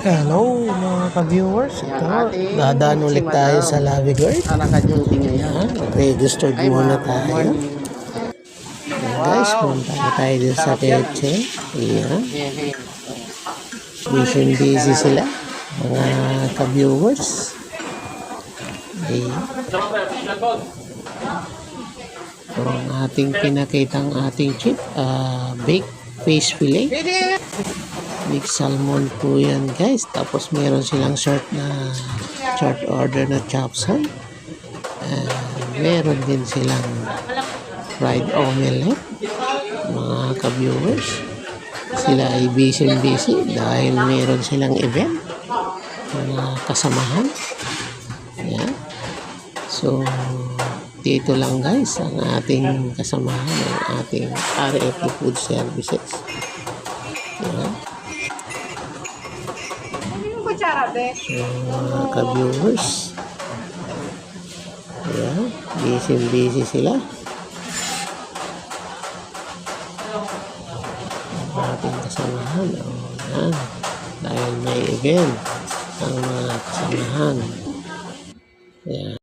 Hello mga ka-viewers. Ito, dadaan ulit tayo sa Lobby Guard. Naka-duty ngayon. Registered muna tayo. Guys, punta na tayo din sa Teche. Ayan. Busy sila. Mga ka-viewers. Ayan. Ang ating pinakitang ating chip. Baked fish fillet. Big salmon po yan guys. Tapos meron silang short order na chop suey. Meron din silang fried omelette. Mga ka-viewers, sila ay busy dahil meron silang event, mga kasamahan. Yan. So dito lang guys ang ating kasamahan, ang ating RFD Food Services. Yan. So mga ka-viewers, yan, busy sila. Ang ating kasamahan, yan, dahil may event ang mga kasamahan. Yan.